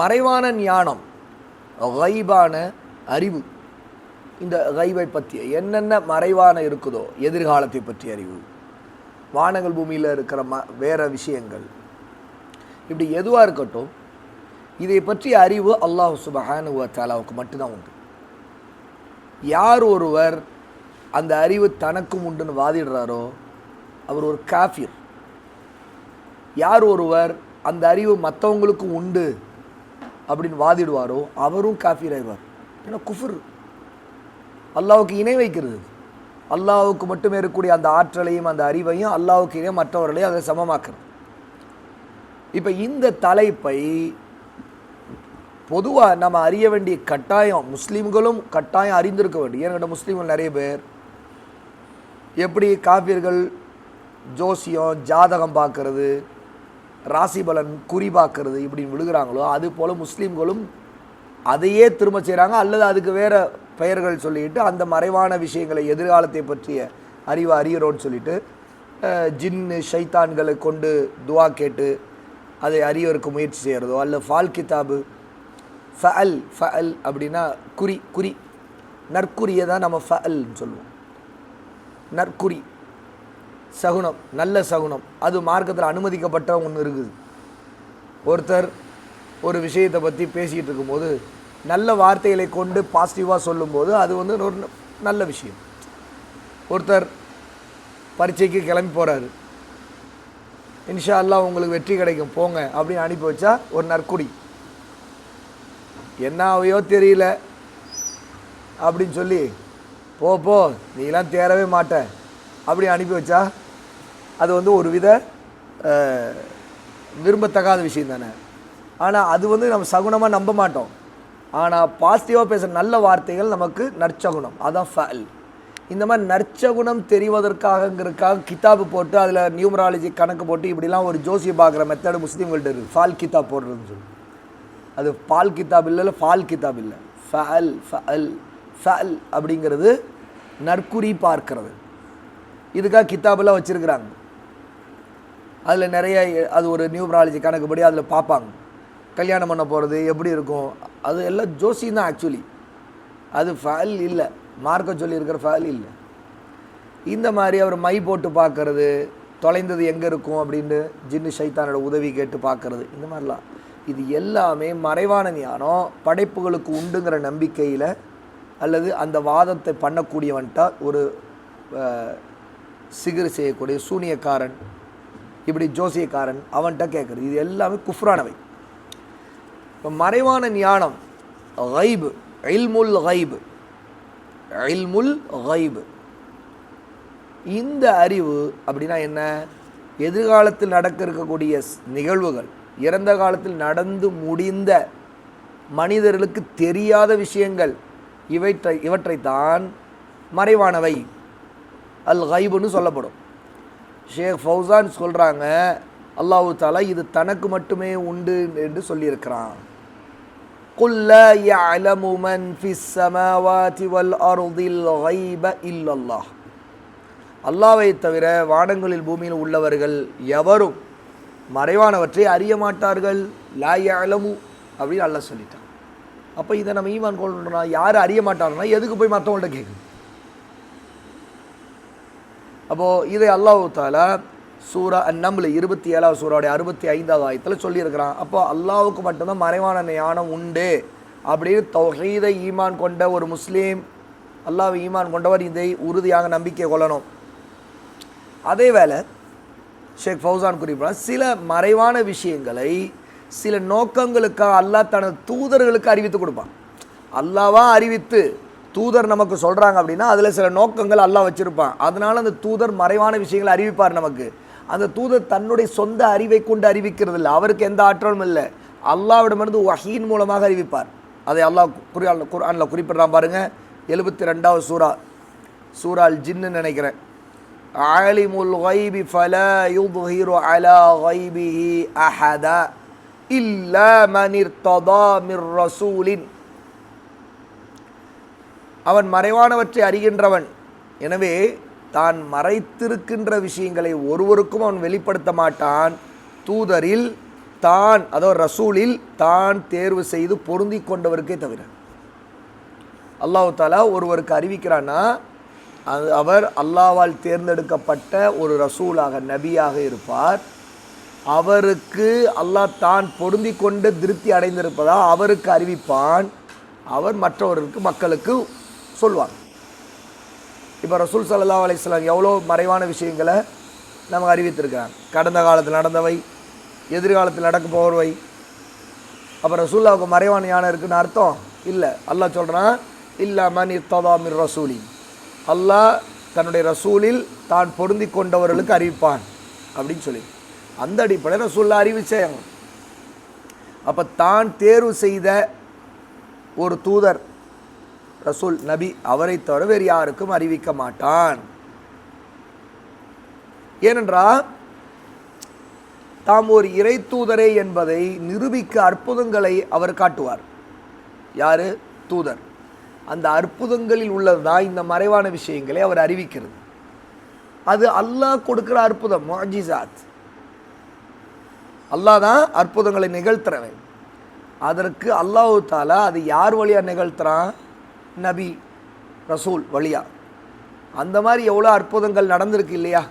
மறைவான ஞானம், கைபான அறிவு. இந்த கைபை பற்றிய என்னென்ன மறைவான இருக்குதோ, எதிர்காலத்தை பற்றிய அறிவு, வானங்கள் பூமியில் இருக்கிற வேறு விஷயங்கள், இப்படி எதுவாக இருக்கட்டும், இதை பற்றிய அறிவு அல்லாஹ் சுப்ஹானஹு வ தஆலாவுக்கு மட்டும்தான் உண்டு. யார் ஒருவர் அந்த அறிவு தனக்கும் உண்டுன்னு வாதிடுறாரோ அவர் ஒரு காஃபிர். யார் ஒருவர் அந்த அறிவு மற்றவங்களுக்கும் உண்டு அப்படின்னு வாதிடுவாரோ அவரும் காஃபிர் ஆயிடுவார். ஏன்னா குஃபர், அல்லாஹ்வுக்கு இணை வைக்கிறது. அல்லாஹ்வுக்கு மட்டுமே இருக்கக்கூடிய அந்த ஆற்றலையும் அந்த அறிவையும் அல்லாஹ்வுக்கு இணை மற்றவர்களையும் அதை சமமாக்குறது. இப்போ இந்த தலைப்பை பொதுவாக நம்ம அறிய வேண்டிய கட்டாயம், முஸ்லீம்களும் கட்டாயம் அறிந்திருக்க வேண்டும். ஏன்னா முஸ்லீம்கள் நிறைய பேர் எப்படி காஃபிர்கள் ஜோசியம், ஜாதகம் பார்க்கறது, ராசி பலன், குறி பார்க்கறது இப்படின்னு விழுகிறாங்களோ அது போல் முஸ்லீம்களும் அதையே திரும்ப செய்கிறாங்க. அல்லது அதுக்கு வேறு பெயர்கள் சொல்லிட்டு அந்த மறைவான விஷயங்களை, எதிர்காலத்தை பற்றிய அறிவை அறிகிறோன்னு சொல்லிட்டு ஜின்னு ஷைத்தான்களை கொண்டு துவா கேட்டு அதை அறிவதற்கு முயற்சி செய்கிறதோ, அல்ல ஃபால் கிதாபு, ஃபஅல் அப்படின்னா குறி, நற்குறியை தான் நம்ம ஃபஅல்னு சொல்லுவோம். நற்குறி, சகுனம், நல்ல சகுனம், அது மார்க்கத்தில் அனுமதிக்கப்பட்ட ஒன்று இருக்குது. ஒருத்தர் ஒரு விஷயத்தை பற்றி பேசிகிட்டு இருக்கும்போது நல்ல வார்த்தைகளை கொண்டு பாசிட்டிவாக சொல்லும்போது அது ஒரு நல்ல விஷயம். ஒருத்தர் பரீட்சைக்கு கிளம்பி போகிறாரு, இன்ஷா அல்லாஹ் உங்களுக்கு வெற்றி கிடைக்கும் போங்க அப்படின்னு அனுப்பி வச்சா ஒரு நற்குறி. என்ன ஆவையோ தெரியல அப்படின்னு சொல்லி போ நீலாம் தேரவே மாட்ட அப்படி அனுப்பி வச்சா அது ஒரு வித விரும்பத்தகாத விஷயம் தானே. ஆனால் அது நம்ம சகுனமாக நம்ப மாட்டோம். ஆனால் பாசிட்டிவாக பேசுகிற நல்ல வார்த்தைகள் நமக்கு நற்சகுனம், அதான் ஃபஅல். இந்த மாதிரி நற்சகுனம் தெரிவதற்காகங்கிறதுக்காக கிதாபு போட்டு அதில் நியூமராலஜி கணக்கு போட்டு இப்படிலாம் ஒரு ஜோசியை பார்க்குற மெத்தடு முஸ்லீம்கள்ட்ட இருக்குது. ஃபால் கிதாப் போடுறதுன்னு சொல்லி, அது பால் கிதாப் இல்லை, ஃபால் கிதாப் இல்லை, ஃபஅல் அப்படிங்கிறது நற்குறி பார்க்கிறது. இதுக்காக கிதாபெல்லாம் வச்சுருக்கிறாங்க. அதில் நிறைய அது ஒரு நியூமராலஜி கணக்குப்படி அதில் பார்ப்பாங்க. கல்யாணம் பண்ண போகிறது எப்படி இருக்கும், அது எல்லாம் ஜோசியம் தான் ஆக்சுவலி. அது ஃபஅல் இல்லை, மார்க்க சொல்லியிருக்கிற ஃபஅல் இல்லை. இந்த மாதிரி அவர் மை போட்டு பார்க்கறது, தொலைந்தது எங்கே இருக்கும் அப்படின்ட்டு ஜின்னு ஷைத்தானோட உதவி கேட்டு பார்க்கறது, இந்த மாதிரிலாம் இது எல்லாமே மறைவான ஞானம் படைப்புகளுக்கு உண்டுங்கிற நம்பிக்கையில் அல்லது அந்த வாதத்தை பண்ணக்கூடியவன்ட்ட ஒரு சிகிர் செய்யக்கூடிய சூனியக்காரன், இப்படி ஜோசியக்காரன் அவன்கிட்ட கேட்குறது, இது எல்லாமே குஃப்ரானவை. இப்போ மறைவான ஞானம் கைபு, இல்முல் கைபு, இந்த அறிவு அப்படின்னா என்ன? எதிர்காலத்தில் நடக்க இருக்கக்கூடிய நிகழ்வுகள், இறந்த காலத்தில் நடந்து முடிந்த மனிதர்களுக்கு தெரியாத விஷயங்கள், இவற்றைத்தான் மறைவானவை அல் கைபுன்னு சொல்லப்படும். ஷேக் ஃபௌசான் சொல்கிறாங்க, அல்லாஹு தஆலா இது தனக்கு மட்டுமே உண்டு என்று சொல்லியிருக்கிறான். குல் லா யஅலமு மன் ஃபிஸ் ஸமாவாதி வல் அர்தில் கைப இல்லல்லாஹ். அல்லாஹ்வை தவிர வானங்களில் பூமியில் உள்ளவர்கள் எவரும் மறைவானவற்றை அறிய மாட்டார்கள். லா யஅலமு அப்படின்னு அல்லாஹ் சொல்லிட்டான். அப்போ இதை நம்ம ஈமான் கொள்ளணும்னா யார் அறிய மாட்டாங்கன்னா எதுக்கு போய் மற்றவங்கள்ட்ட கேட்குது? அப்போது இதை அல்லாஹ் தஆலா சூரா அன்-நம்ல் 27வது சூறாவுடைய 65வது ஆயத்தில் சொல்லியிருக்கிறான். அப்போ அல்லாஹ்வுக்கு மட்டும்தான் மறைவான ஞானம் உண்டு அப்படின்னு தௌஹீதை ஈமான் கொண்ட ஒரு முஸ்லீம், அல்லாஹ்வை ஈமான் கொண்டவர் இதை உறுதியாக நம்பிக்கை கொள்ளணும். அதே வேளை ஷேக் ஃபௌசான் குறிப்பிட்டார், சில மறைவான விஷயங்களை சில நோக்கங்களுக்காக அல்லாஹ் தனது தூதர்களுக்கு அறிவித்து கொடுப்பான். அல்லாஹ்வா அறிவித்து தூதர் நமக்கு சொல்கிறாங்க அப்படின்னா அதில் சில நோக்கங்கள் அல்லாஹ் வச்சுருப்பான். அதனால் அந்த தூதர் மறைவான விஷயங்களை அறிவிப்பார் நமக்கு. அந்த தூதர் தன்னுடைய சொந்த அறிவை கொண்டு அறிவிக்கிறது இல்லை, அவருக்கு எந்த ஆற்றலும் இல்லை, அல்லாஹ்விடமிருந்து வஹீன் மூலமாக அறிவிப்பார். அதை அல்லாஹ் குர்ஆனில் குறிப்பிட்றான் பாருங்கள். 72வது சூரா அல் ஜின்னு நினைக்கிறேன். ஆலிமுல் கைபி ஃபலா யுத்ஹிரு அலா கைபிஹி அஹதா இல்லா மன் இர்ததா மிர் ரசூலின். அவன் மறைவானவற்றை அறிகின்றவன், எனவே தான் மறைத்திருக்கின்ற விஷயங்களை ஒருவருக்கும் அவன் வெளிப்படுத்த மாட்டான். தூதரில் தான், அதாவது ரசூலில் தான் தேர்வு செய்து பொருந்தி கொண்டவருக்கே தவிர. அல்லாஹ் தஆலா ஒருவருக்கு அறிவிக்கிறான்னா அவர் அல்லாஹ்வால் தேர்ந்தெடுக்கப்பட்ட ஒரு ரசூலாக, நபியாக இருப்பார். அவருக்கு அல்லாஹ் தான் பொருந்தி கொண்டு திருப்தி அடைந்திருப்பதா அவருக்கு அறிவிப்பான். அவர் மற்றவர்களுக்கு, மக்களுக்கு சொல்வார். இப்போ ரசூல் ஸல்லல்லாஹு அலைஹி வஸல்லம் எவ்வளோ மறைவான விஷயங்களை நமக்கு அறிவித்திருக்கிறாங்க. கடந்த காலத்தில் நடந்தவை, எதிர்காலத்தில் நடக்க போகிறவை. அப்போ ரசூல்லாவுக்கு மறைவான ஞானம் இருக்குன்னு அர்த்தம் இல்லை. அல்லாஹ் சொல்கிறான், இல்லா மன் இர்ததா மிர் ரசூலி, அல்லாஹ் தன்னுடைய ரசூலில் தான் பொருந்தி கொண்டவர்களுக்கு அறிவிப்பான் அப்படின்னு சொல்லி அந்த அடிப்படையில் ரசூல்லா அறிவிச்சாங்க. அப்போ தான் தேர்வு செய்த ஒரு தூதர் ரசூல், நபி, அவரை தவிர வேறு யாருக்கும் அறிவிக்க மாட்டான். ஏனென்றால் தாம் ஒரு இறை தூதரே என்பதை நிரூபிக்க அற்புதங்களை அவர் காட்டுவார். யார்? தூதர். அந்த அற்புதங்களில் உள்ளதுதான் இந்த மறைவான விஷயங்களை அவர் அறிவிக்கிறது. அது அல்லாஹ் கொடுக்குற அற்புதம், முஅஜிசாத். அல்லாஹ் தான் அற்புதங்களை நிகழ்த்துறவன். அதற்கு அல்லாஹ் தஆலா அது யார் வழியாக நிகழ்த்துறான்? நபி, ரசூல் வழியா. அந்த மாதிரி எவ்வளோ அற்புதங்கள் நடந்திருக்கு இல்லையா?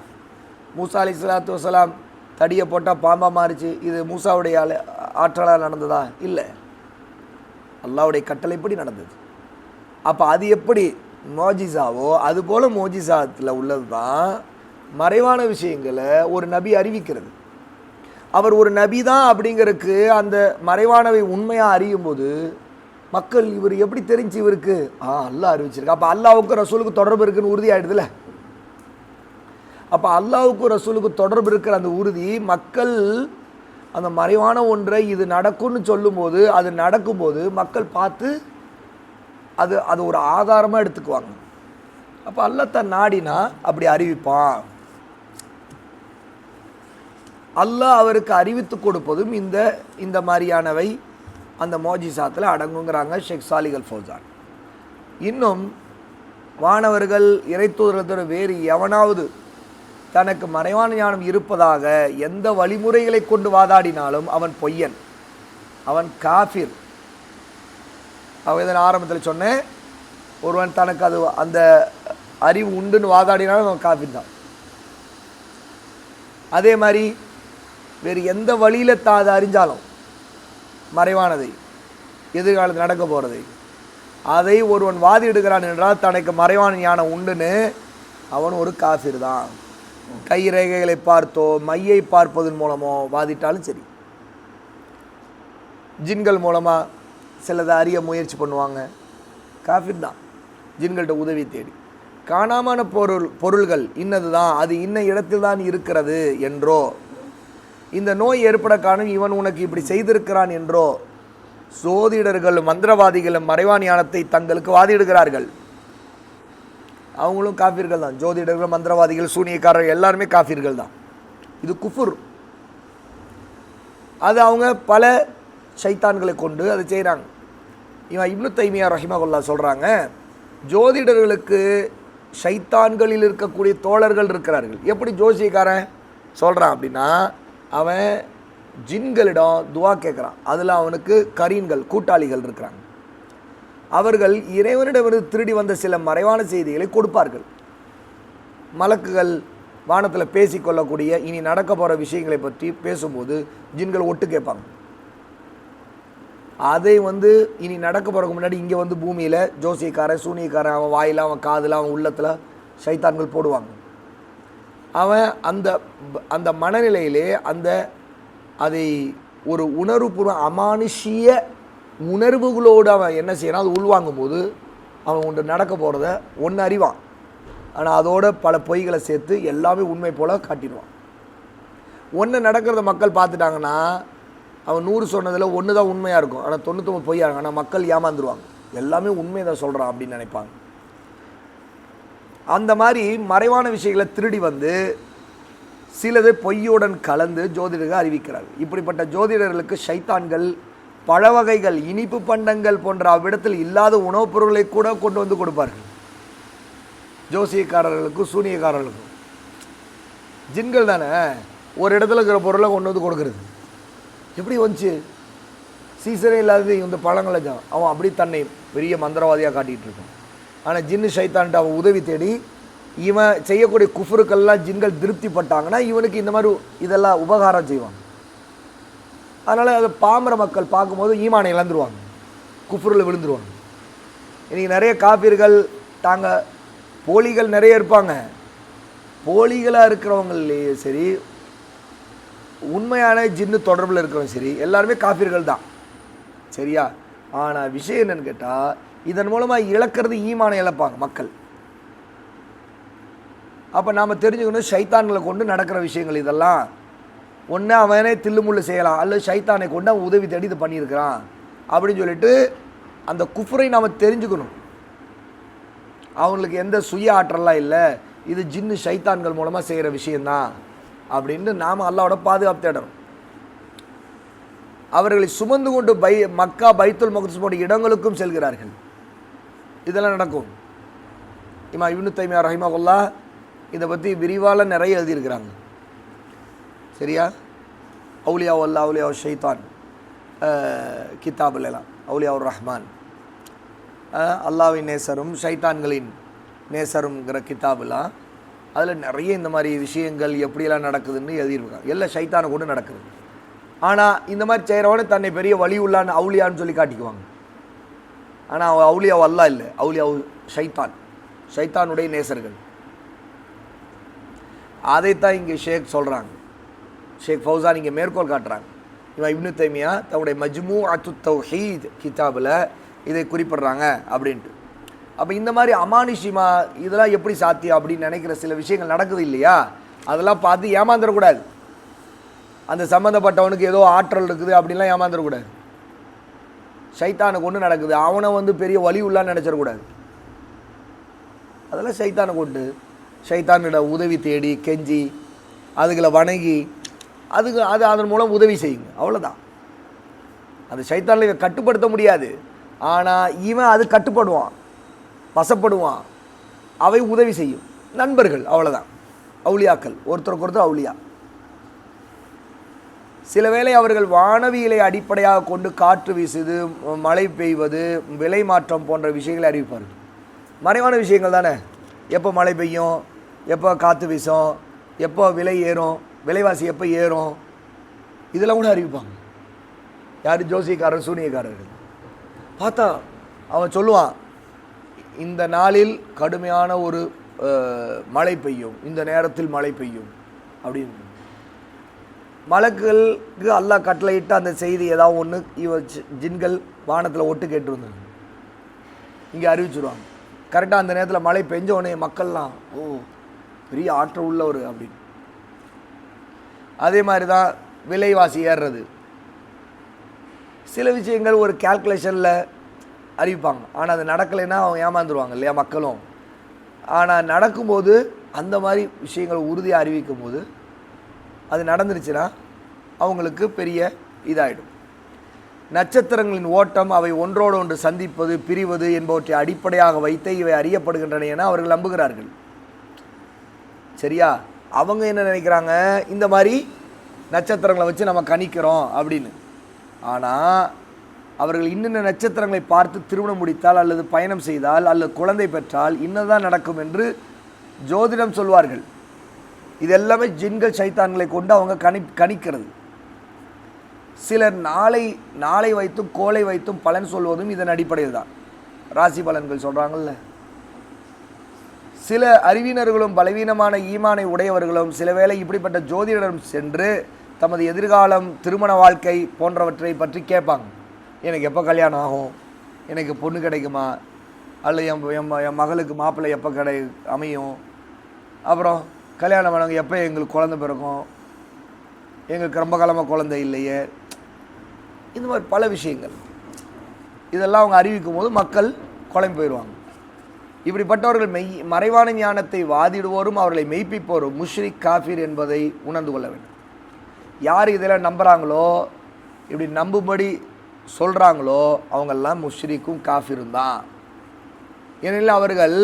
மூசா அலைஹிஸ்ஸலாத்து வஸலாம் தடியை போட்டால் பாம்பா மாறிச்சு. இது மூசாவுடைய ஆற்றலால் நடந்ததா? இல்லை, அல்லாஹ்வுடைய கட்டளைப்படி நடந்தது. அப்போ அது எப்படி மோஜிசாவோ அதுபோல் மோஜிசாத்தில் உள்ளது தான் மறைவான விஷயங்களை ஒரு நபி அறிவிக்கிறது. அவர் ஒரு நபி தான் அப்படிங்கிறதுக்கு அந்த மறைவானவை உண்மையாக அறியும் போது மக்கள் இவர் எப்படி தெரிஞ்சு இவருக்கு அல்லாஹ் அறிவிச்சிருக்கு. அப்போ அல்லாஹ்வுக்கும் ரசூலுக்கு தொடர்பு இருக்குன்னு உறுதி ஆகிடுதுல. அப்போ அல்லாஹ்வுக்கும் ரசூலுக்கு தொடர்பு இருக்கிற அந்த உறுதி, மக்கள் அந்த மறைவான ஒன்றை இது நடக்கும்னு சொல்லும்போது, அது நடக்கும்போது மக்கள் பார்த்து அது அது ஒரு ஆதாரமாக எடுத்துக்குவாங்க. அப்போ அல்லாஹ் தன் நாடினா அப்படி அறிவிப்பான். அல்லாஹ் அவருக்கு அறிவித்து கொடுப்பதும் இந்த மாதிரியானவை அந்த மோஜிசாத்தில் அடங்குங்கிறாங்க ஷேக் சாலிஹ் அல் ஃபௌசான். இன்னும் வானவர்கள், இறைத்தூதர்கள் வேறு எவனாவது தனக்கு மறைவான ஞானம் இருப்பதாக எந்த வழிமுறைகளை கொண்டு வாதாடினாலும் அவன் பொய்யன், அவன் காஃபிர். அவன் ஆரம்பத்தில் சொன்னேன், ஒருவன் தனக்கு அது அந்த அறிவு உண்டுன்னு வாதாடினாலும் அவன் காஃபிர் தான். அதே மாதிரி வேறு எந்த வழியில் அதை அறிஞ்சாலும் மறைவானதை, எதிர்காலத்தில் நடக்க போகிறதை, அதை ஒருவன் வாதிடுகிறான் என்றால் தனக்கு மறைவான ஞானம் உண்டுன்னு அவன் ஒரு காஃபிர் தான். கை ரேகைகளை பார்த்தோ மையை பார்ப்பதன் மூலமோ வாதிட்டாலும் சரி. ஜின்கள் மூலமாக சிலதை அறிய முயற்சி பண்ணுவாங்க, காஃபிர் தான். ஜின்கள்கிட்ட உதவி தேடி காணாமான பொருள்கள் இன்னது தான், அது இன்ன இடத்தில் தான் இருக்கிறது என்றோ, இந்த நோய் ஏற்பட காரணம் இவன் உனக்கு இப்படி செய்திருக்கிறான் என்றோ சோதிடர்கள், மந்திரவாதிகளும் மறைவான ஞானத்தை தங்களுக்கு வாதிடுகிறார்கள். அவங்களும் காஃபிர்கள் தான். ஜோதிடர்கள், மந்திரவாதிகள், சூனியக்காரர்கள் எல்லாருமே காஃபிர்கள் தான். இது குஃபுர். அது அவங்க பல ஷைத்தான்களை கொண்டு அதை செய்கிறாங்க. இவன் இப்னு தைமியா ரஹிமஹுல்லாஹ் சொல்கிறாங்க, ஜோதிடர்களுக்கு ஷைத்தான்களில் இருக்கக்கூடிய தோழர்கள் இருக்கிறார்கள். எப்படி ஜோசியக்காரன் சொல்கிறான் அப்படின்னா, அவன் ஜின்களிடம் துவா கேட்குறான். அதில் அவனுக்கு கரீன்கள், கூட்டாளிகள் இருக்கிறாங்க. அவர்கள் இறைவனிடமிருந்து திருடி வந்த சில மறைவான செய்திகளை கொடுப்பார்கள். மலக்குகள் வானத்தில் பேசிக்கொள்ளக்கூடிய இனி நடக்க போகிற விஷயங்களை பற்றி பேசும்போது ஜின்கள் ஒட்டு கேட்பாங்க. அதை இனி நடக்க போகிறதுக்கு முன்னாடி இங்கே பூமியில் ஜோசியக்காரன், சூனியக்காரன் அவன் வாயில், அவன் காதில், அவன் உள்ளத்தில் ஷைத்தான்கள் போடுவாங்க. அவன் அந்த அந்த மனநிலையிலே அதை ஒரு உணர்வுபூர்வ அமானுஷிய உணர்வுகளோடு அவன் என்ன செய்யறான், அது உள்வாங்கும் போது அவன் ஒன்று நடக்க போகிறத ஒன்று அறிவான். ஆனால் அதோட பல பொய்களை சேர்த்து எல்லாமே உண்மை போல் காட்டிடுவான். ஒன்று நடக்கிறத மக்கள் பார்த்துட்டாங்கன்னா அவன் 100 சொன்னதில் ஒன்று தான் உண்மையாக இருக்கும், ஆனால் 99 பொய்யாக இருக்கும். ஆனால் மக்கள் ஏமாந்துருவாங்க, எல்லாமே உண்மை தான் சொல்கிறான் அப்படின்னு நினைப்பாங்க. அந்த மாதிரி மறைவான விஷயங்களை திருடி சிலது பொய்யுடன் கலந்து ஜோதிடர்கள் அறிவிக்கிறார்கள். இப்படிப்பட்ட ஜோதிடர்களுக்கு ஷைத்தான்கள் பழ வகைகள், இனிப்பு பண்டங்கள் போன்ற அவ்விடத்தில் இல்லாத உணவுப் பொருட்களை கூட கொண்டு கொடுப்பார்கள். ஜோசியக்காரர்களுக்கும் சூனியக்காரர்களுக்கும் ஜின்கள் தானே ஒரு இடத்துல இருக்கிற பொருளை கொண்டு கொடுக்குறது. எப்படி வந்துச்சு? சீசனே இல்லாதது இந்த பழங்களை தான் அவன் அப்படி தன்னை பெரிய மந்திரவாதியாக காட்டிகிட்டு இருக்கான். ஆனால் ஜின்னு ஷைத்தான்ட்டு அவன் உதவி தேடி இவன் செய்யக்கூடிய குஃபுருக்கெல்லாம் ஜின்கள் திருப்திப்பட்டாங்கன்னா இவனுக்கு இந்த மாதிரி இதெல்லாம் உபகாரம் செய்வான். அதனால் அதை பாமர மக்கள் பார்க்கும்போது ஈமானை இழந்துருவாங்க, குஃபுரில் விழுந்துருவாங்க. இன்றைக்கி நிறைய காப்பீர்கள் தாங்க போலிகள் நிறைய இருப்பாங்க. போலிகளாக இருக்கிறவங்களே சரி, உண்மையான ஜின்னு தொடர்பில் இருக்கிறவங்க சரி, எல்லாருமே காப்பீர்கள் தான். சரியா? ஆனால் விஷயம் என்னன்னு கேட்டால், இதன் மூலமாக இழக்கிறது ஈமானை இழப்பாங்க மக்கள். அப்போ நாம் தெரிஞ்சுக்கணும், ஷைத்தான்களை கொண்டு நடக்கிற விஷயங்கள் இதெல்லாம். ஒன்று அவனே தில்லுமுள்ளு செய்யலாம், அல்லது ஷைத்தானை கொண்டு அவன் உதவி தேடி இது பண்ணியிருக்கிறான் அப்படின்னு சொல்லிட்டு அந்த குஃப்ரை நாம் தெரிஞ்சுக்கணும். அவங்களுக்கு எந்த சுய ஆற்றலாம் இல்லை, இது ஜின்னு ஷைத்தான்கள் மூலமாக செய்கிற விஷயந்தான் அப்படின்னு நாம் அல்லாவோட பாதுகாப்பு தேடணும். அவர்களை சுமந்து கொண்டு மக்கா பைத்துல் மக்திஸ் போன்ற இடங்களுக்கும் செல்கிறார்கள். இதெல்லாம் நடக்கும். இமாம் இப்னு தைமியா ரஹிமஹுல்லாஹ் இதை பற்றி விரிவாக நிறைய எழுதியிருக்கிறாங்க. சரியா? அவுலியா அல்லா அவுலியா ஷைத்தான் கிதாபுலாம், அவுலியா ரஹ்மான், அல்லாவின் நேசரும் ஷைத்தான்களின் நேசருங்கிற கிதாபுலாம், அதில் நிறைய இந்த மாதிரி விஷயங்கள் எப்படியெல்லாம் நடக்குதுன்னு எழுதியிருக்காங்க. எல்லாம் ஷைத்தானை கொண்டு நடக்குது. ஆனால் இந்த மாதிரி செய்கிறவனே தன்னை பெரிய வழி உள்ளான்னு அவுலியான்னு சொல்லி காட்டிக்குவாங்க. ஆனால் அவன் அவுலியா அல்லா இல்லை, அவுலியா ஷைத்தான், ஷைத்தானுடைய நேசர்கள். அதைத்தான் இங்கே ஷேக் சொல்கிறாங்க. ஷேக் ஃபௌசான் இங்கே மேற்கோள் காட்டுறாங்க. இவன் இப்னு தைமியா தன்னுடைய மஜ்மூஅத்து தௌஹீத் கிதாபில் இதை குறிப்பிட்றாங்க அப்படின்ட்டு. அப்போ இந்த மாதிரி அமானுஷிமா இதெல்லாம் எப்படி சாத்தியம் அப்படின்னு நினைக்கிற சில விஷயங்கள் நடக்குது இல்லையா, அதெல்லாம் பார்த்து ஏமாந்துடக்கூடாது. அந்த சம்மந்தப்பட்டவனுக்கு ஏதோ ஆற்றல் இருக்குது அப்படின்லாம் ஏமாந்துடக்கூடாது. ஷைத்தானுக்கு ஒன்று நடக்குது, அவனை பெரிய வலி உள்ளான்னு நினச்சிடக்கூடாது. அதெல்லாம் ஷைத்தானை கொண்டு ஷைத்தானிட உதவி தேடி கெஞ்சி அதுகளை வணங்கி அதன் மூலம் உதவி செய்யுங்க, அவ்வளோதான். அந்த ஷைத்தானில் இவன் கட்டுப்படுத்த முடியாது. ஆனால் இவன் அது கட்டுப்படுவான், வசப்படுவான், அவை உதவி செய்யும். நண்பர்கள், அவ்வளோதான். அவுலியாக்கள், ஒருத்தருக்கு ஒருத்தர் அவுலியா. சில வேளை அவர்கள் வானவியலை அடிப்படையாக கொண்டு காற்று வீசுது, மழை பெய்வது, விலை மாற்றம் போன்ற விஷயங்களை அறிவிப்பார்கள். மறைவான விஷயங்கள் தானே. எப்போ மழை பெய்யும், எப்போ காற்று வீசும், எப்போ விலை ஏறும், விலைவாசி எப்போ ஏறும், இதெல்லாம் கூட அறிவிப்பாங்க. யார்? ஜோசியக்காரர், சூனியக்காரர்கள். பார்த்தா அவன் சொல்லுவான், இந்த நாளில் கடுமையான ஒரு மழை பெய்யும், இந்த நேரத்தில் மழை பெய்யும் அப்படின்னு. மலக்குகளுக்கு அல்லாஹ் கட்டளையிட்டு அந்த செய்தி ஏதாவது ஒன்று ஜின்கள் வானத்தில் ஒட்டு கேட்டு வந்தாங்க, இங்கே அறிவிச்சுடுவாங்க. கரெக்டாக அந்த நேரத்தில் மழை பெஞ்ச உடனே மக்கள்லாம் ஓ பெரிய ஆற்றல் உள்ளவர் அப்படின்னு. அதே மாதிரி தான் விலைவாசி ஏறுறது. சில விஷயங்கள் ஒரு கால்குலேஷனில் அறிவிப்பாங்க, ஆனால் அது நடக்கலைன்னா அவங்க ஏமாந்துருவாங்க இல்லையா மக்களும். ஆனால் நடக்கும்போது அந்த மாதிரி விஷயங்கள் உறுதியாக அறிவிக்கும் போது அது நடந்துருச்சுன்னா அவங்களுக்கு பெரிய இதாகிடும். நட்சத்திரங்களின் ஓட்டம், அவை ஒன்றோடு ஒன்று சந்திப்பது, பிரிவது என்பவற்றை அடிப்படையாக வைத்தே இவை அறியப்படுகின்றன என அவர்கள் நம்புகிறார்கள். சரியா? அவங்க என்ன நினைக்கிறாங்க, இந்த மாதிரி நட்சத்திரங்களை வச்சு நம்ம கணிக்கிறோம் அப்படின்னு. ஆனால் அவர்கள் இன்னென்ன நட்சத்திரங்களை பார்த்து திருமணம் முடித்தால் அல்லது பயணம் செய்தால் அல்லது குழந்தை பெற்றால் இன்னதான் நடக்கும் என்று ஜோதிடம் சொல்வார்கள். இது எல்லாமே ஜின்கள் சைத்தான்களை கொண்டு அவங்க கணிக்கிறது. சிலர் நாளை வைத்தும் கோளை வைத்தும் பலன் சொல்வதும் இதன் அடிப்படையில் தான். ராசி பலன்கள் சொல்கிறாங்கல்ல. சில அறிவினர்களும் பலவீனமான ஈமானை உடையவர்களும் சில வேளை இப்படிப்பட்ட ஜோதிடரிடம் சென்று தமது எதிர்காலம், திருமண வாழ்க்கை போன்றவற்றை பற்றி கேட்பாங்க. எனக்கு எப்போ கல்யாணம் ஆகும், எனக்கு பொண்ணு கிடைக்குமா, அல்லது என் மகளுக்கு மாப்பிள்ளை எப்போ அமையும், அப்புறம் கல்யாணம் பண்ணவங்க எப்போ எங்களுக்கு குழந்தை பிறக்கும், எங்களுக்கு ரொம்ப காலமாக குழந்தை இல்லையே, இந்த மாதிரி பல விஷயங்கள். இதெல்லாம் அவங்க அறிவிக்கும் போது மக்கள் குழம்பு போயிடுவாங்க. இப்படிப்பட்டவர்கள் மறைவான ஞானத்தை வாதிடுவோரும் அவர்களை மெய்ப்பிப்போரும் முஷ்ரிக், காஃபிர் என்பதை உணர்ந்து கொள்ள வேண்டும். யார் இதெல்லாம் நம்புகிறாங்களோ, இப்படி நம்பும்படி சொல்கிறாங்களோ அவங்கெல்லாம் முஷ்ரிக்கும் காஃபிரும் தான். ஏனெனில் அவர்கள்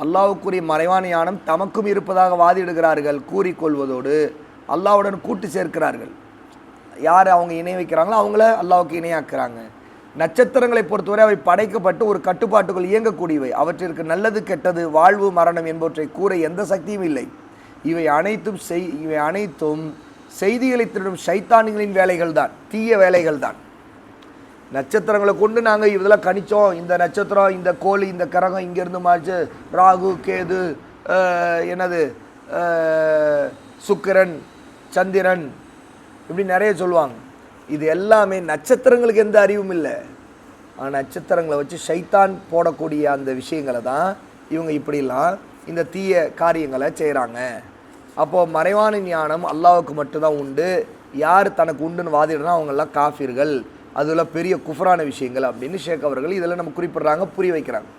அல்லாஹ்வுக்குரிய மறைவான ஞானம் தமக்கும் இருப்பதாக வாதிடுகிறார்கள், கூறிக்கொள்வதோடு அல்லாஹ்வுடன் கூட்டு சேர்க்கிறார்கள். யார் அவங்க இணை வைக்கிறாங்களோ அவங்கள அல்லாஹ்வுக்கு இணையாக்குறாங்க. நட்சத்திரங்களை பொறுத்தவரை அவை படைக்கப்பட்டு ஒரு கட்டுப்பாட்டுக்குள் இயங்கக்கூடியவை. அவற்றிற்கு நல்லது கெட்டது வாழ்வு மரணம் என்பவற்றை கூற எந்த சக்தியும் இல்லை. இவை அனைத்தும் செய்திகளை திருடும் ஷைத்தான்களின் வேலைகள் தான், தீய வேலைகள் தான். நட்சத்திரங்களை கொண்டு நாங்கள் இதெல்லாம் கணிச்சோம், இந்த நட்சத்திரம், இந்த கோழி, இந்த கரகம் இங்கேருந்து மாறிச்சு, ராகு கேது, என்னது சுக்கிரன் சந்திரன், இப்படி நிறைய சொல்லுவாங்க. இது எல்லாமே நட்சத்திரங்களுக்கு எந்த அறிவும் இல்லை. ஆனால் நட்சத்திரங்களை வச்சு ஷைத்தான் போடக்கூடிய அந்த விஷயங்களை தான் இவங்க இப்படிலாம் இந்த தீய காரியங்களை செய்கிறாங்க. அப்போது மறைவான ஞானம் அல்லாஹ்வுக்கு மட்டும்தான் உண்டு. யார் தனக்கு உண்டுன்னு வாதிடுறா அவங்கெல்லாம் காஃபிர்கள், அதில் பெரிய குஃப்ரான விஷயங்கள் அப்படின்னு ஷேக் அவர்கள் இதில் நம்ம குறிப்பிட்றாங்க, புரிய வைக்கிறாங்க.